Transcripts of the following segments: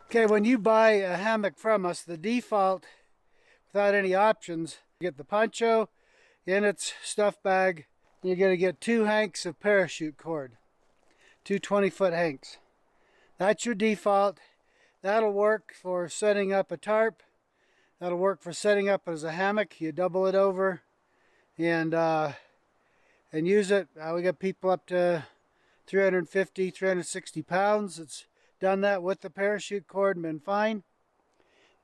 Okay, when you buy a hammock from us, the default, without any options, you get the poncho in its stuff bag, and you're going to get 2 hanks of parachute cord, 2 20-foot hanks. That's your default. That'll work for setting up a tarp. That'll work for setting up as a hammock. You double it over and use it. We got people up to 350, 360 pounds. It's done that with the parachute cord and been fine.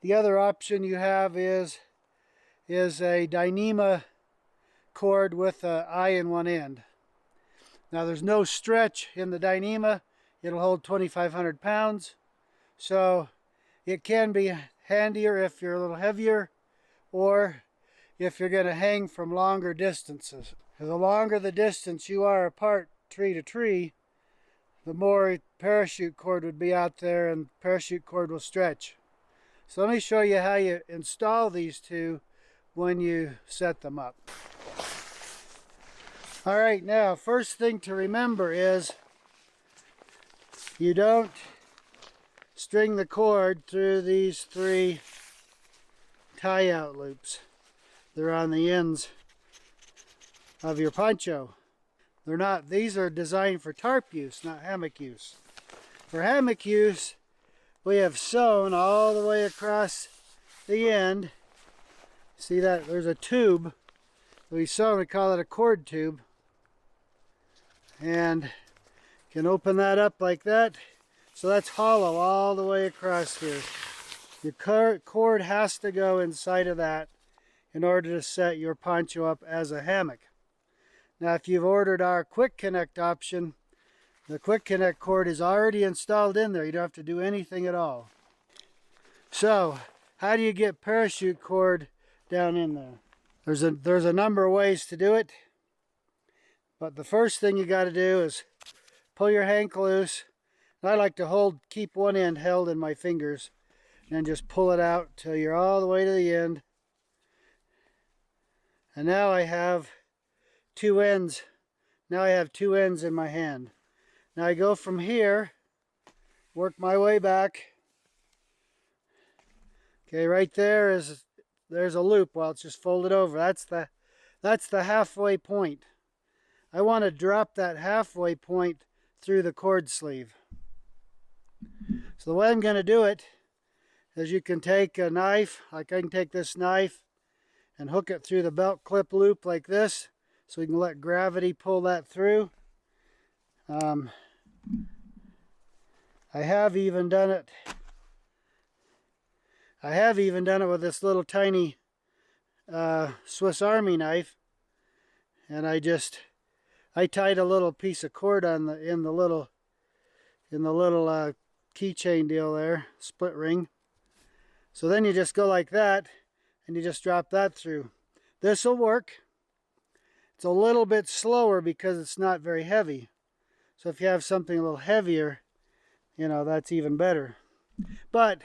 The other option you have is a dyneema cord with an eye in one end. Now there's no stretch in the dyneema. It'll hold 2,500 pounds. So it can be handier if you're a little heavier or if you're going to hang from longer distances. The longer the distance you are apart tree to tree, the more parachute cord would be out there and parachute cord will stretch. So let me show you how you install these two when you set them up. All right, now first thing to remember is you don't string the cord through these 3 tie-out loops. They're on the ends of your poncho. They're not, these are designed for tarp use, not hammock use. For hammock use, we have sewn all the way across the end. See that? There's a tube that we sew, we call it a cord tube. And you can open that up like that. So that's hollow all the way across here. Your cord has to go inside of that in order to set your poncho up as a hammock. Now if you've ordered our quick connect option, the quick connect cord is already installed in there. You don't have to do anything at all. So how do you get parachute cord down in there? There's a number of ways to do it, but the first thing you got to do is pull your hank loose. And I like to keep one end held in my fingers and then just pull it out till you're all the way to the end. And now I have 2 ends. Now I have 2 ends in my hand. Now I go from here, work my way back. Okay, right there's a loop. Well, it's just folded over. That's the halfway point. I want to drop that halfway point through the cord sleeve. So the way I'm going to do it is you can take a knife, like I can take this knife and hook it through the belt clip loop like this, so we can let gravity pull that through. I have even done it with this little tiny Swiss Army knife, and I tied a little piece of cord on in the little keychain deal there, split ring. So then you just go like that and you just drop that through. This will work. It's a little bit slower because it's not very heavy. So if you have something a little heavier, you know, that's even better. But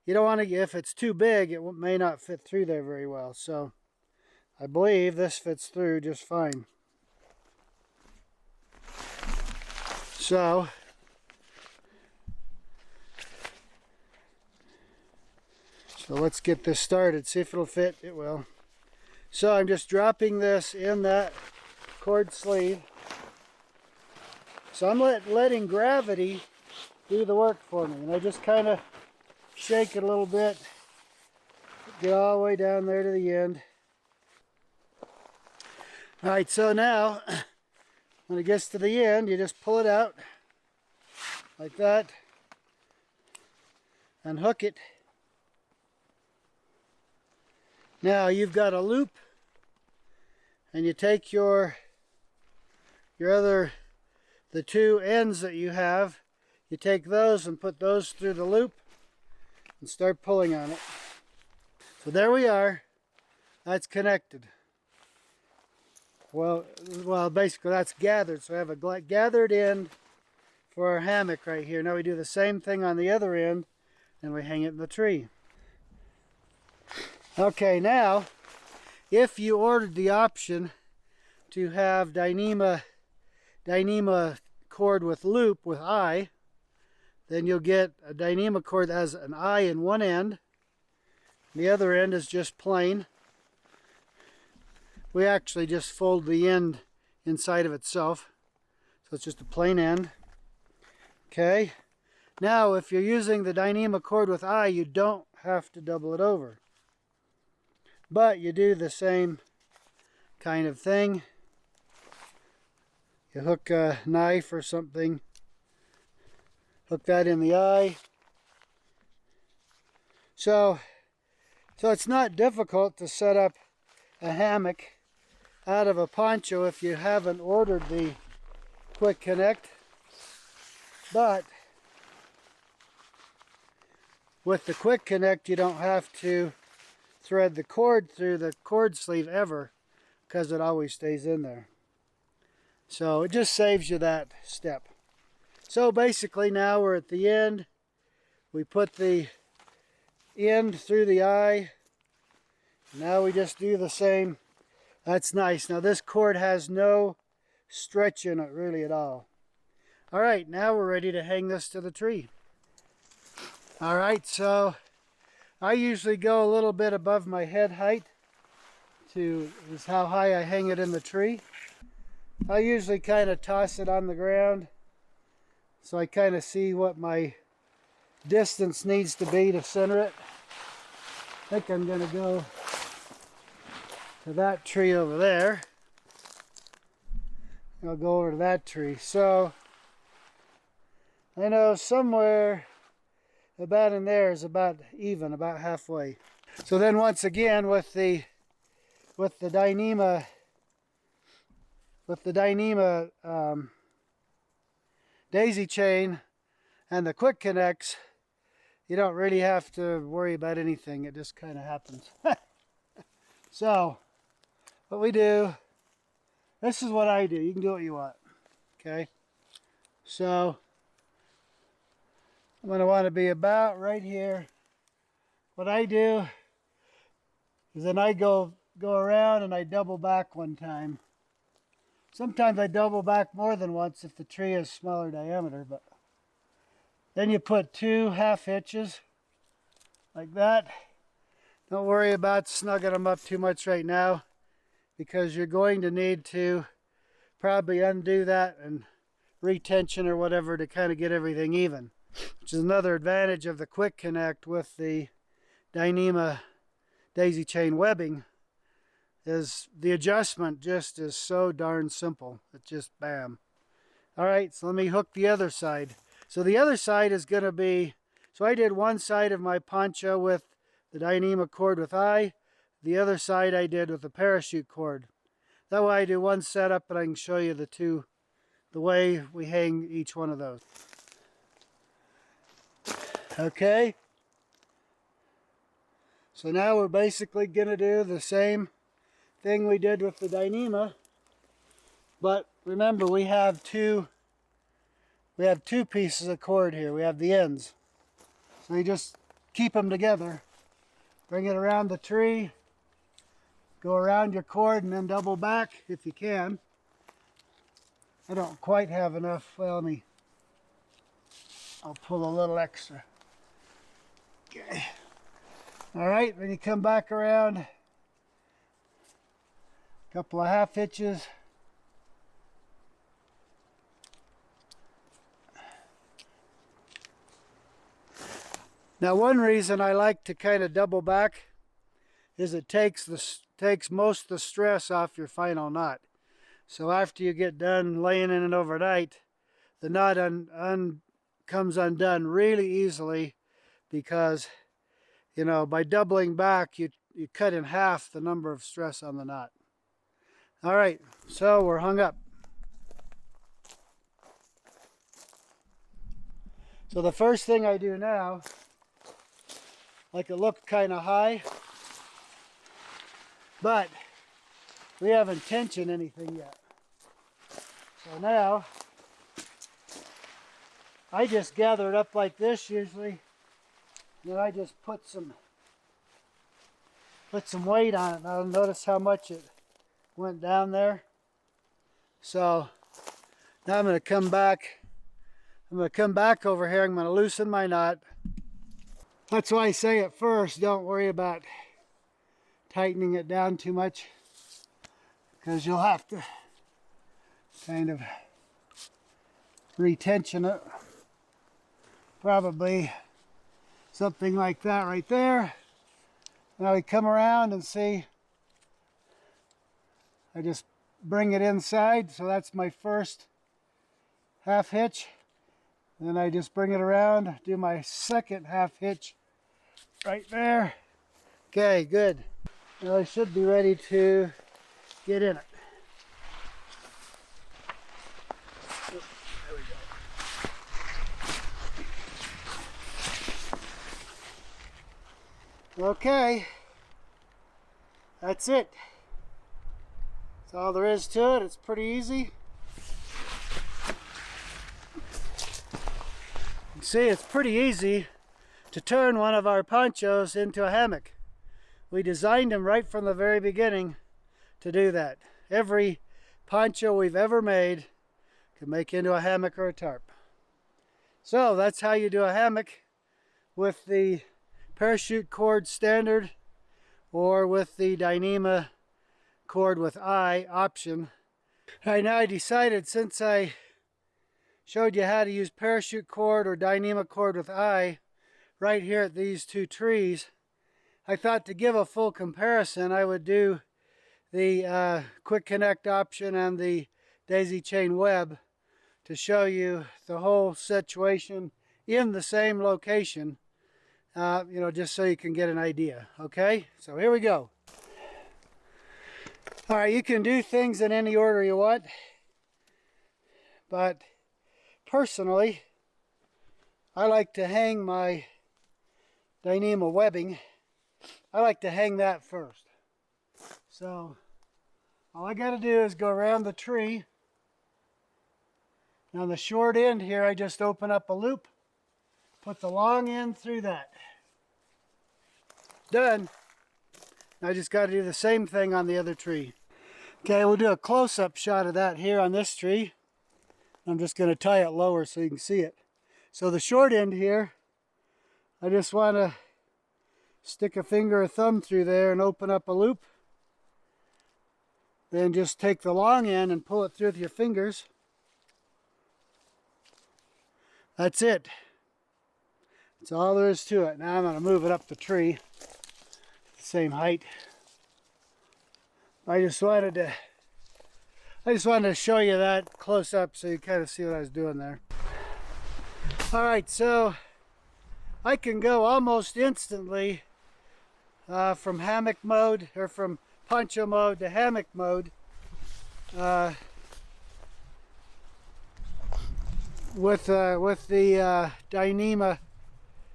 you don't want to, if it's too big, it may not fit through there very well. So I believe this fits through just fine. So let's get this started, see if it'll fit. It will. So I'm just dropping this in that cord sleeve. So I'm letting gravity do the work for me. And I just kind of shake it a little bit, get all the way down there to the end. All right, so now when it gets to the end, you just pull it out like that and hook it. Now you've got a loop, and you take the 2 ends that you have, you take those and put those through the loop and start pulling on it. So there we are. That's connected. Well, basically that's gathered. So I have a gathered end for our hammock right here. Now we do the same thing on the other end, and we hang it in the tree. Okay, now, if you ordered the option to have dyneema cord with loop with eye, then you'll get a dyneema cord that has an eye in one end. The other end is just plain. We actually just fold the end inside of itself. So it's just a plain end. Okay. Now, if you're using the dyneema cord with eye, you don't have to double it over. But you do the same kind of thing. You hook a knife or something, hook that in the eye. So it's not difficult to set up a hammock out of a poncho if you haven't ordered the quick connect. But with the quick connect, you don't have to thread the cord through the cord sleeve ever, because it always stays in there. So it just saves you that step. So basically now we're at the end. We put the end through the eye. Now we just do the same. That's nice. Now this cord has no stretch in it really at all. All right, now we're ready to hang this to the tree. All right, so I usually go a little bit above my head height. Is how high I hang it in the tree. I usually kind of toss it on the ground so I kind of see what my distance needs to be to center it. I think I'm going to go to that tree over there. I'll go over to that tree. So I know somewhere about in there is about even, about halfway. So then once again with the dyneema daisy chain and the quick connects, you don't really have to worry about anything. It just kind of happens. So what we do, this is what I do. You can do what you want. Okay. So I'm going to want to be about right here. What I do is then I go around and I double back one time. Sometimes I double back more than once if the tree is smaller diameter, but then you put 2 half hitches like that. Don't worry about snugging them up too much right now, because you're going to need to probably undo that and retension or whatever to kind of get everything even, which is another advantage of the quick connect with the dyneema daisy chain webbing. Is the adjustment just is so darn simple. It's just bam. All right, so let me hook the other side. So the other side is going to be, so I did one side of my poncho with the dyneema cord with eye. The other side I did with the parachute cord. That way I do one setup and I can show you the way we hang each one of those. Okay. So now we're basically going to do the same thing we did with the dyneema, but remember we have two pieces of cord here. We have the ends, so you just keep them together, bring it around the tree, go around your cord, and then double back if you can. I don't quite have enough. Well, I'll pull a little extra. Okay. All right, then you come back around, couple of half hitches. Now one reason I like to kind of double back is it takes most of the stress off your final knot. So after you get done laying in it overnight, the knot comes undone really easily, because you know, by doubling back you cut in half the number of stress on the knot. All right, so we're hung up. So the first thing I do now, like it looked kind of high, but we haven't tensioned anything yet. So now, I just gather it up like this usually, then I just put some weight on it. Now notice how much it went down there. So now I'm going to come back. I'm going to come back over here. I'm going to loosen my knot. That's why I say at first, don't worry about tightening it down too much, because you'll have to kind of retension it. Probably something like that right there. Now we come around and see, I just bring it inside, so that's my first half hitch. Then I just bring it around, do my second half hitch right there. Okay, good. Now I should be ready to get in it. There we go. Okay, that's it. That's all there is to it. It's pretty easy. See, it's pretty easy to turn one of our ponchos into a hammock. We designed them right from the very beginning to do that. Every poncho we've ever made can make into a hammock or a tarp. So that's how you do a hammock with the parachute cord standard or with the dyneema cord with eye option. Right now I decided, since I showed you how to use parachute cord or dyneema cord with eye right here at these two trees, I thought to give a full comparison I would do the quick connect option and the daisy chain web to show you the whole situation in the same location, you know, just so you can get an idea. Okay, so here we go. All right, you can do things in any order you want, but personally, I like to hang my dyneema webbing. I like to hang that first. So all I got to do is go around the tree. On the short end here, I just open up a loop, put the long end through that. Done. I just got to do the same thing on the other tree. Okay, we'll do a close-up shot of that here on this tree. I'm just going to tie it lower so you can see it. So the short end here, I just want to stick a finger or thumb through there and open up a loop. Then just take the long end and pull it through with your fingers. That's it. That's all there is to it. Now I'm going to move it up the tree, the same height. I just wanted to show you that close up so you kind of see what I was doing there. All right, so I can go almost instantly from hammock mode, or from poncho mode to hammock mode with the dyneema,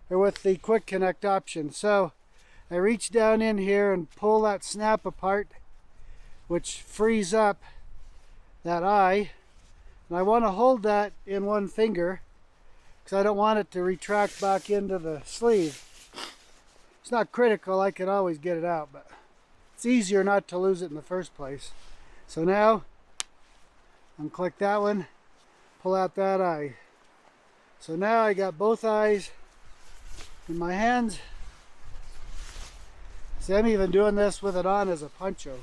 or with the quick connect option. So I reach down in here and pull that snap apart, which frees up that eye, and I want to hold that in one finger because I don't want it to retract back into the sleeve. It's not critical, I can always get it out, but it's easier not to lose it in the first place. So now unclick that one, pull out that eye. So now I got both eyes in my hands. See, I'm even doing this with it on as a poncho.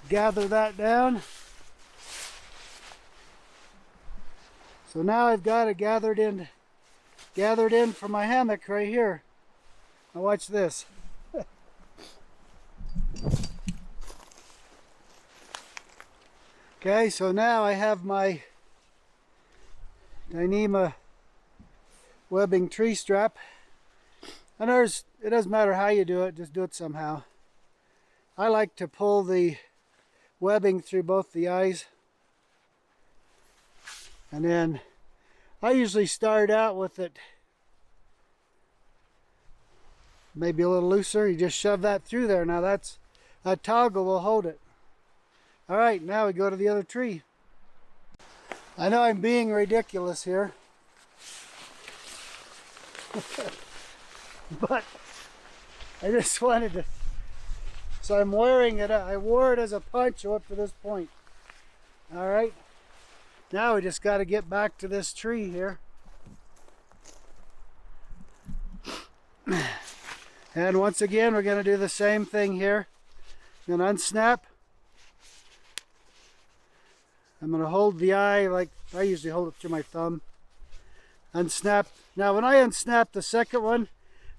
Gather that down. So now I've got it gathered in for my hammock right here. Now watch this. Okay, so now I have my dyneema webbing tree strap. And it doesn't matter how you do it, just do it somehow. I like to pull the webbing through both the eyes. And then I usually start out with it maybe a little looser. You just shove that through there. Now that toggle will hold it. All right, now we go to the other tree. I know I'm being ridiculous here. But I just wanted to, so I'm wearing it, I wore it as a poncho up to this point. All right, Now we just got to get back to this tree here. And once again, we're going to do the same thing here. I'm going to unsnap. I'm going to hold the eye like I usually hold it through my thumb. Unsnap. Now when I unsnap the second one,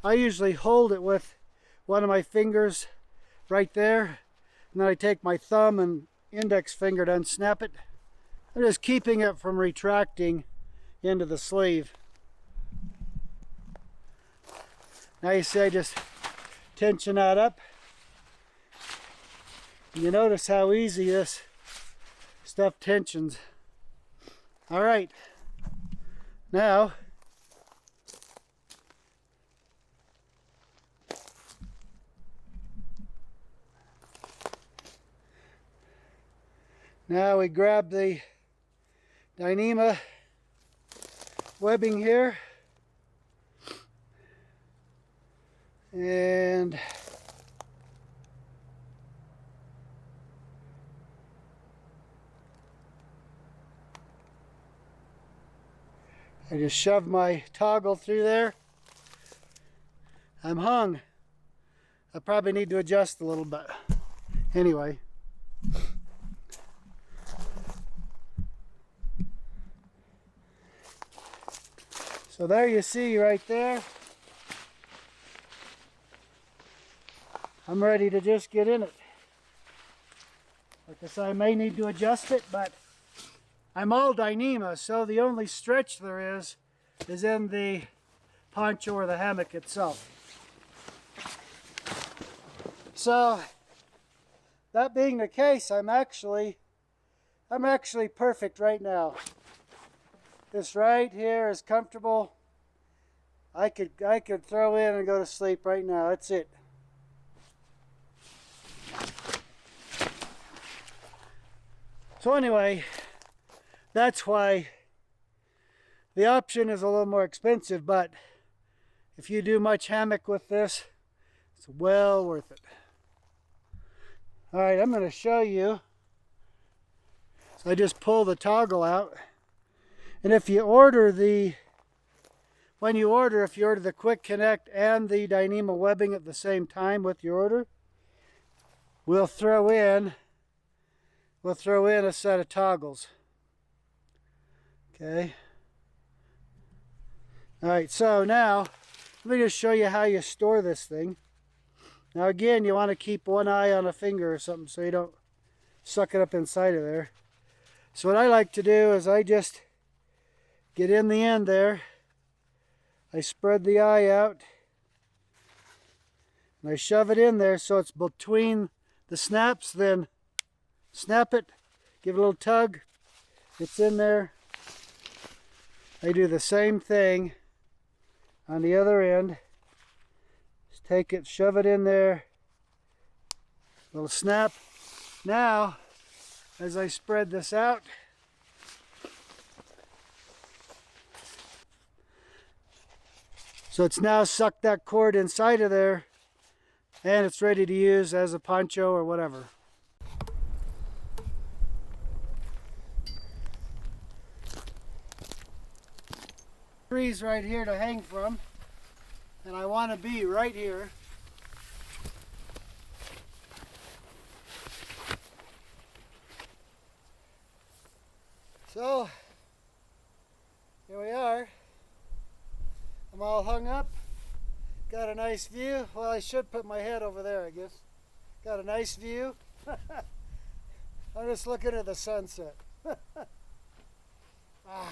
I usually hold it with one of my fingers right there. And then I take my thumb and index finger to unsnap it. I'm just keeping it from retracting into the sleeve. Now you see I just tension that up. And you notice how easy this stuff tensions. All right. Now we grab the dyneema webbing here and I just shove my toggle through there. I'm hung. I probably need to adjust a little bit. Anyway. So there you see right there. I'm ready to just get in it. Like I said, I may need to adjust it, but I'm all dyneema, so the only stretch there is in the poncho or the hammock itself. So that being the case, I'm actually perfect right now. This right here is comfortable. I could throw in and go to sleep right now. That's it. So anyway, that's why the option is a little more expensive, but if you do much hammock with this, it's well worth it. All right, I'm going to show you. So I just pull the toggle out. And if you order the quick connect and the dyneema webbing at the same time with your order, we'll throw in a set of toggles. Okay. All right, so now let me just show you how you store this thing. Now again, you want to keep one eye on a finger or something so you don't suck it up inside of there. So what I like to do is I just get in the end there. I spread the eye out. And I shove it in there so it's between the snaps, then snap it, give it a little tug. It's in there. I do the same thing on the other end. Just take it, shove it in there. Little snap. Now, as I spread this out, so it's now sucked that cord inside of there and it's ready to use as a poncho or whatever. Trees right here to hang from, and I want to be right here. So here we are. I'm all hung up. Got a nice view. Well, I should put my head over there, I guess. Got a nice view. I'm just looking at the sunset. Ah.